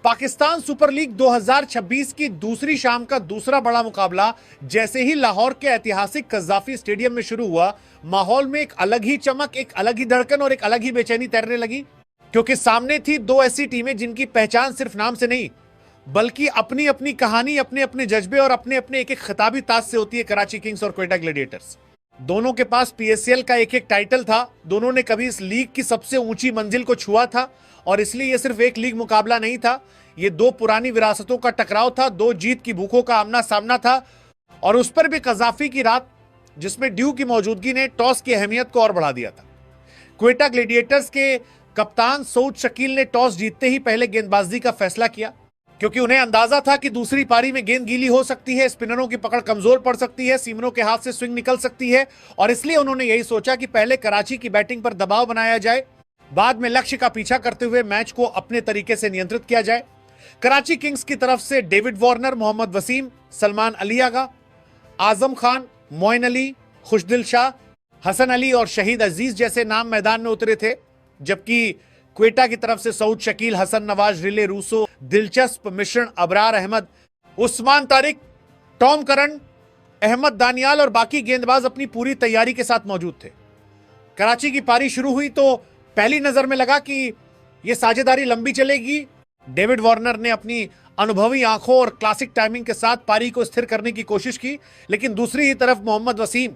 Pakistan super league 2026 की दूसरी शाम का दूसरा बड़ा मुकाबला जैसे ही लाहौर के ऐतिहासिक कज़ाफी स्टेडियम में शुरू हुआ, माहौल में एक अलग ही चमक, एक अलग ही धड़कन और एक अलग ही बेचैनी तैरने लगी। क्योंकि सामने थी दो ऐसी टीमें जिनकी पहचान सिर्फ नाम से नहीं बल्कि अपनी अपनी कहानी, अपने अपने जज्बे और अपने अपने एक एक खिताबी ताज से होती है। कराची किंग्स और क्वेटा ग्लैडिएटर्स दोनों के पास पीएसएल का एक एक टाइटल था। दोनों ने कभी इस लीग की सबसे ऊंची मंजिल को छुआ था और इसलिए यह सिर्फ एक लीग मुकाबला नहीं था, ये दो पुरानी विरासतों का टकराव था, दो जीत की भूखों का आमना सामना था। और उस पर भी कज़ाफी की रात जिसमें ड्यू की मौजूदगी ने टॉस की अहमियत को और बढ़ा दिया था। क्वेटा ग्लैडिएटर्स के कप्तान सऊद शकील ने टॉस जीतते ही पहले गेंदबाजी का फैसला किया, क्योंकि उन्हें अंदाजा था कि दूसरी पारी में गेंद गीली हो सकती है, स्पिनरों की पकड़ कमजोर पड़ सकती है, सीमरों के हाथ से स्विंग निकल सकती है। और इसलिए उन्होंने यही सोचा कि पहले कराची की बैटिंग पर दबाव बनाया जाए, बाद में लक्ष्य का पीछा करते हुए मैच को अपने तरीके से नियंत्रित किया जाए। कराची किंग्स की तरफ से डेविड वार्नर, मोहम्मद वसीम, सलमान अली आगा, आजम खान, मोइन अली, खुशदिल शाह, हसन अली और शहीद अजीज जैसे नाम मैदान में उतरे थे। जबकि क्वेटा की तरफ से सऊद शकील, हसन नवाज, रिले रूसो, दिलचस्प मिश्रण, अबरार अहमद, उस्मान तारिक, टॉम करन, अहमद दानियाल और बाकी गेंदबाज अपनी पूरी तैयारी के साथ मौजूद थे। कराची की पारी शुरू हुई तो पहली नजर में लगा कि यह साझेदारी लंबी चलेगी। डेविड वार्नर ने अपनी अनुभवी आंखों और क्लासिक टाइमिंग के साथ पारी को स्थिर करने की कोशिश की, लेकिन दूसरी ही तरफ मोहम्मद वसीम,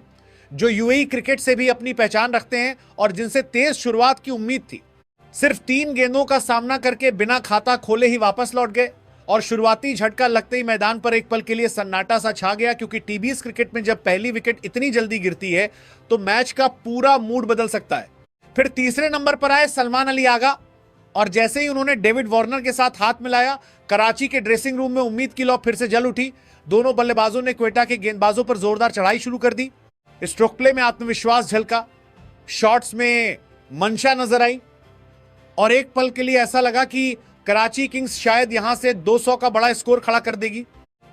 जो यूएई क्रिकेट से भी अपनी पहचान रखते हैं और जिनसे तेज शुरुआत की उम्मीद थी, सिर्फ 3 गेंदों का सामना करके बिना खाता खोले ही वापस लौट गए। और शुरुआती झटका लगते ही मैदान पर एक पल के लिए सन्नाटा सा छा गया, क्योंकि टीबीएस क्रिकेट में जब पहली विकेट इतनी जल्दी गिरती है तो मैच का पूरा मूड बदल सकता है। फिर तीसरे नंबर पर आए सलमान अली आगा और जैसे ही उन्होंने डेविड वार्नर के साथ हाथ मिलाया, कराची के ड्रेसिंग रूम में उम्मीद की लौ फिर से जल उठी। दोनों बल्लेबाजों ने क्वेटा के गेंदबाजों पर जोरदार चढ़ाई शुरू कर दी। स्ट्रोक प्ले में आत्मविश्वास झलका, शॉट्स में मंशा नजर आई और एक पल के लिए ऐसा लगा कि कराची किंग्स शायद यहां से 200 का बड़ा स्कोर खड़ा कर देगी,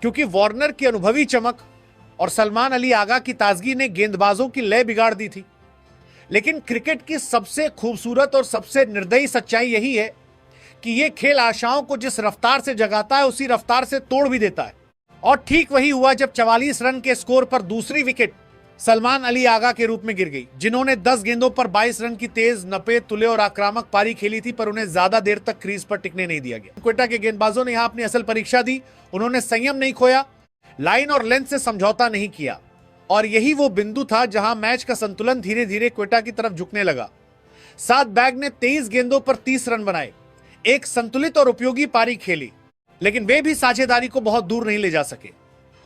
क्योंकि वार्नर की अनुभवी चमक और सलमान अली आगा की ताजगी ने गेंदबाजों की लय बिगाड़ दी थी। लेकिन क्रिकेट की सबसे खूबसूरत और सबसे निर्दयी सच्चाई यही है कि यह खेल आशाओं को जिस रफ्तार से जगाता है उसी रफ्तार से तोड़ भी देता है। और ठीक वही हुआ जब 44 रन के स्कोर पर दूसरी विकेट सलमान अली आगा के रूप में गिर गई, जिन्होंने 10 गेंदों पर 22 रन की तेज, नपे, तुले और आक्रामक पारी खेली थी, पर उन्हें ज्यादा देर तक क्रीज पर टिकने नहीं दिया गया। क्वेटा के गेंदबाजों ने यहां अपनी असल परीक्षा दी। उन्होंने संयम नहीं खोया, लाइन और लेंथ से समझौता नहीं किया और यही वो बिंदु था जहां मैच का संतुलन धीरे धीरे क्वेटा की तरफ झुकने लगा। सात बैग ने 23 गेंदों पर 30 रन बनाए, एक संतुलित और उपयोगी पारी खेली, लेकिन वे भी साझेदारी को बहुत दूर नहीं ले जा सके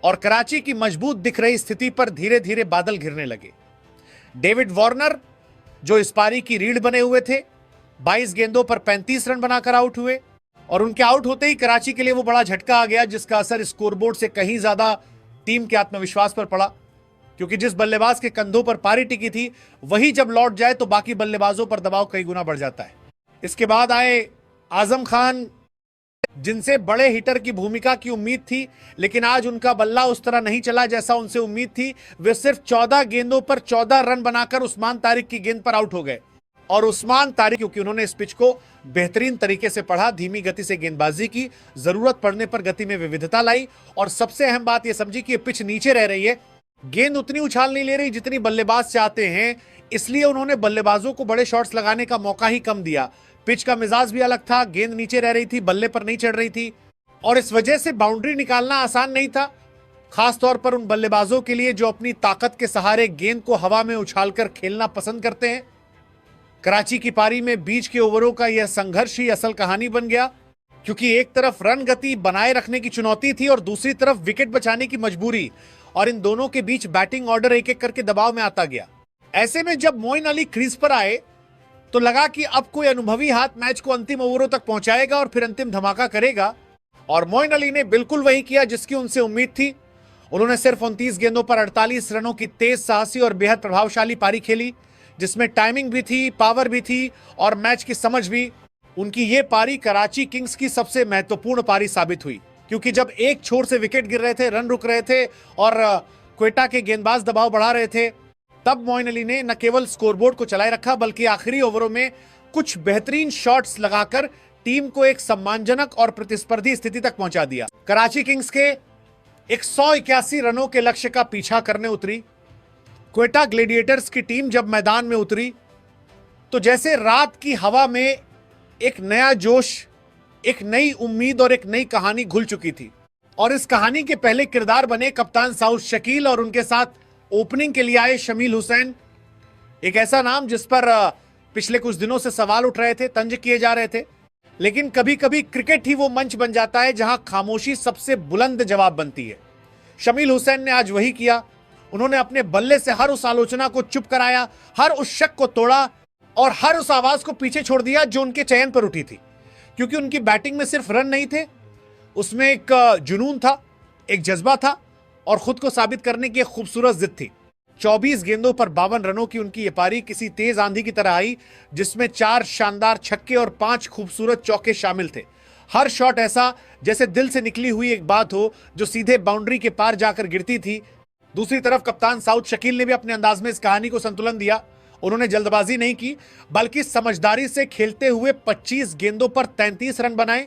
और कराची की मजबूत दिख रही स्थिति पर धीरे धीरे बादल घिरने लगे। डेविड वार्नर, जो इस पारी की रीढ़ बने हुए थे, 22 गेंदों पर 35 रन बनाकर आउट हुए और उनके आउट होते ही कराची के लिए वो बड़ा झटका आ गया जिसका असर स्कोरबोर्ड से कहीं ज्यादा टीम के आत्मविश्वास पर पड़ा, क्योंकि जिस बल्लेबाज के कंधों पर पारी टिकी थी वही जब लौट जाए तो बाकी बल्लेबाजों पर दबाव कई गुना बढ़ जाता है। इसके बाद आए आजम खान, जिनसे बड़े हिटर की भूमिका की उम्मीद थी, लेकिन आज उनका बल्ला उस तरह नहीं चला जैसा उनसे उम्मीद थी। वे सिर्फ 14 गेंदों पर 14 रन बनाकर उस्मान तारिक की गेंद पर आउट हो गए। और उस्मान तारिक, क्योंकि उन्होंने इस पिच को बेहतरीन तरीके से पढ़ा, धीमी गति से गेंदबाजी की, जरूरत पड़ने पर गति में विविधता लाई और सबसे अहम बात यह समझी कि यह पिच नीचे रह रही है, गेंद उतनी उछाल नहीं ले रही जितनी बल्लेबाज चाहते हैं, इसलिए उन्होंने बल्लेबाजों को बड़े शॉट्स लगाने का मौका ही कम दिया। पिच का मिजाज भी अलग था, गेंद नीचे रह रही थी, बल्ले पर नहीं चढ़ रही थी और इस वजह से बाउंड्री निकालना आसान नहीं था, खास तौर पर उन बल्लेबाजों के लिए जो अपनी ताकत के सहारे गेंद को हवा में उछालकर खेलना पसंद करते हैं। कराची की पारी में बीच के ओवरों का यह संघर्ष ही असल कहानी बन गया, क्योंकि एक तरफ रन गति बनाए रखने की चुनौती थी और दूसरी तरफ विकेट बचाने की मजबूरी, और इन दोनों के बीच बैटिंग ऑर्डर एक एक करके दबाव में आता गया। ऐसे में जब मोइन अली क्रीज पर आए तो लगा कि अब कोई अनुभवी हाथ मैच को अंतिम ओवरों तक पहुंचाएगा और फिर अंतिम धमाका करेगा, और मोइन अली ने बिल्कुल वही किया जिसकी उनसे उम्मीद थी। उन्होंने सिर्फ 29 गेंदों पर 48 रनों की तेज, साहसी और बेहद प्रभावशाली पारी खेली, जिसमें टाइमिंग भी थी, पावर भी थी और मैच की समझ भी। उनकी ये पारी कराची किंग्स की सबसे महत्वपूर्ण पारी साबित हुई, क्योंकि जब एक छोर से विकेट गिर रहे थे, रन रुक रहे थे और क्वेटा के गेंदबाज दबाव बढ़ा रहे थे, तब मोइन अली ने न केवल स्कोरबोर्ड को चलाए रखा बल्कि आखिरी ओवरों में कुछ बेहतरीन शॉट्स लगाकर टीम को एक सम्मानजनक और प्रतिस्पर्धी स्थिति तक पहुंचा दिया। कराची किंग्स के 181 रनों के लक्ष्य का पीछा करने उतरी क्वेटा ग्लेडिएटर्स की टीम जब मैदान में उतरी तो जैसे रात की हवा में एक नया जोश, एक नई उम्मीद और एक नई कहानी घुल चुकी थी। और इस कहानी के पहले किरदार बने कप्तान साउथ शकील और उनके साथ ओपनिंग के लिए आए शमील हुसैन, एक ऐसा नाम जिस पर पिछले कुछ दिनों से सवाल उठ रहे थे, तंज किए जा रहे थे। लेकिन कभी कभी क्रिकेट ही वो मंच बन जाता है जहां खामोशी सबसे बुलंद जवाब बनती है। शमील हुसैन ने आज वही किया। उन्होंने अपने बल्ले से हर उस आलोचना को चुप कराया, हर उस शक को तोड़ा और हर उस आवाज को पीछे छोड़ दिया जो उनके चयन पर उठी थी। क्योंकि उनकी बैटिंग में सिर्फ रन नहीं थे, उसमें एक जुनून था, एक जज्बा था और खुद को साबित करने की एक खूबसूरत जिद थी। 24 गेंदों पर 52 रनों की उनकी ये पारी किसी तेज आंधी की तरह आई, जिसमें 4 शानदार छक्के और 5 खूबसूरत चौके शामिल थे। हर शॉट ऐसा जैसे दिल से निकली हुई एक बात हो जो सीधे बाउंड्री के पार जाकर गिरती थी। दूसरी तरफ कप्तान साउथ शकील ने भी अपने अंदाज में इस कहानी को संतुलन दिया। उन्होंने जल्दबाजी नहीं की, बल्कि समझदारी से खेलते हुए 25 गेंदों पर 33 रन बनाए।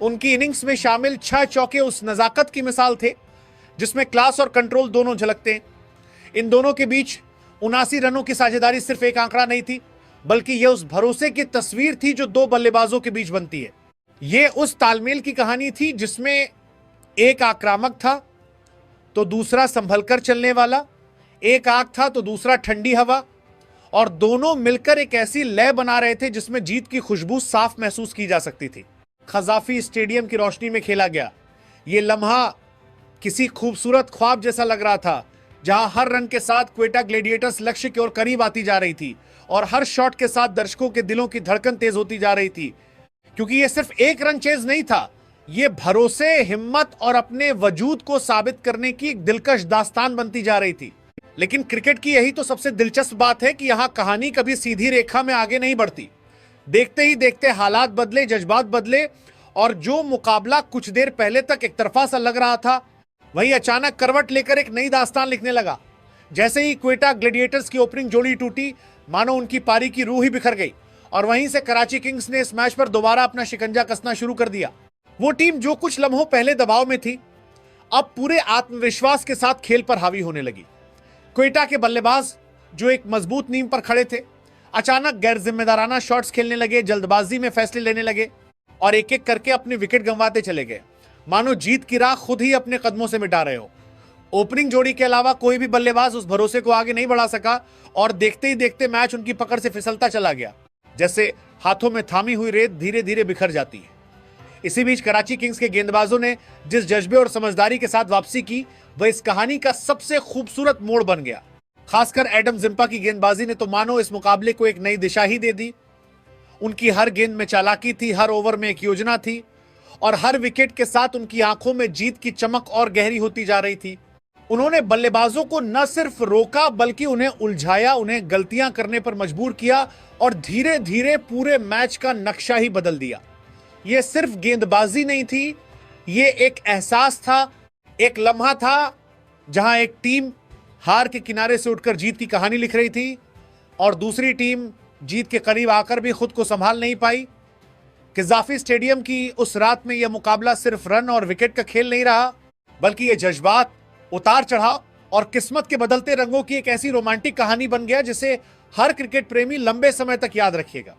उनकी इनिंग्स में शामिल 6 चौके उस नजाकत की मिसाल थे जिसमें क्लास और कंट्रोल दोनों झलकते हैं। इन दोनों के बीच 79 रनों की साझेदारी सिर्फ एक आंकड़ा नहीं थी, बल्कि यह उस भरोसे की तस्वीर थी जो दो बल्लेबाजों के बीच बनती है। यह उस तालमेल की कहानी थी जिसमें एक आक्रामक था तो दूसरा संभलकर चलने वाला, एक आग था तो दूसरा ठंडी हवा, और दोनों मिलकर एक ऐसी लय बना रहे थे जिसमें जीत की खुशबू साफ महसूस की जा सकती थी। खजाफी स्टेडियम की रोशनी में खेला गया ये लम्हा किसी खूबसूरत ख्वाब जैसा लग रहा था, जहां हर रन के साथ क्वेटा ग्लेडिएटर्स लक्ष्य की ओर करीब आती जा रही थी और हर शॉट के साथ दर्शकों के दिलों की धड़कन तेज होती जा रही थी। क्योंकि यह सिर्फ एक रन चेज नहीं था, यह भरोसे, हिम्मत और अपने वजूद को साबित करने की एक दिलकश दास्तान बनती जा रही थी। लेकिन क्रिकेट की यही तो सबसे दिलचस्प बात है कि यहां कहानी कभी सीधी रेखा में आगे नहीं बढ़ती। देखते ही देखते हालात बदले, जज्बात बदले और जो मुकाबला कुछ देर पहले तक एक तरफा सा लग रहा था वही अचानक करवट लेकर एक नई दास्तान लिखने लगा। जैसे ही क्वेटा ग्लेडिएटर्स की ओपनिंग जोड़ी टूटी, मानो उनकी पारी की रूह ही बिखर गई और वहीं से कराची किंग्स ने इस मैच पर दोबारा अपना शिकंजा कसना शुरू कर दिया। वो टीम जो कुछ लम्हों पहले दबाव में थी, अब पूरे आत्मविश्वास के साथ खेल पर हावी होने लगी। क्वेटा के बल्लेबाज जो एक मजबूत नींव पर खड़े थे, अचानक गैर जिम्मेदाराना शॉट्स खेलने लगे, जल्दबाजी में फैसले लेने लगे और एक एक करके अपने विकेट गंवाते चले गए, मानो जीत की राह खुद ही अपने कदमों से मिटा रहे हो। ओपनिंग जोड़ी के अलावा कोई भी बल्लेबाज उस भरोसे को आगे नहीं बढ़ा सका और देखते ही देखते मैच उनकी पकड़ से फिसलता चला गया, जैसे हाथों में थामी हुई रेत धीरे धीरे बिखर जाती है। इसी बीच कराची किंग्स के गेंदबाजों ने जिस जज्बे और समझदारी के साथ वापसी की, वह इस कहानी का सबसे खूबसूरत मोड़ बन गया। खासकर एडम जिम्पा की गेंदबाजी ने तो मानो इस मुकाबले को एक नई दिशा ही दे दी। उनकी हर गेंद में चालाकी थी, हर ओवर में एक योजना थी और हर विकेट के साथ उनकी आंखों में जीत की चमक और गहरी होती जा रही थी। उन्होंने बल्लेबाजों को न सिर्फ रोका बल्कि उन्हें उलझाया, उन्हें गलतियां करने पर मजबूर किया और धीरे धीरे पूरे मैच का नक्शा ही बदल दिया। यह सिर्फ गेंदबाजी नहीं थी, यह एक एहसास था, एक लम्हा था जहां एक टीम हार के किनारे से उठकर जीत की कहानी लिख रही थी और दूसरी टीम जीत के करीब आकर भी खुद को संभाल नहीं पाई। कजाफी स्टेडियम की उस रात में यह मुकाबला सिर्फ रन और विकेट का खेल नहीं रहा, बल्कि यह जज्बात, उतार चढ़ाव और किस्मत के बदलते रंगों की एक ऐसी रोमांटिक कहानी बन गया जिसे हर क्रिकेट प्रेमी लंबे समय तक याद रखेगा।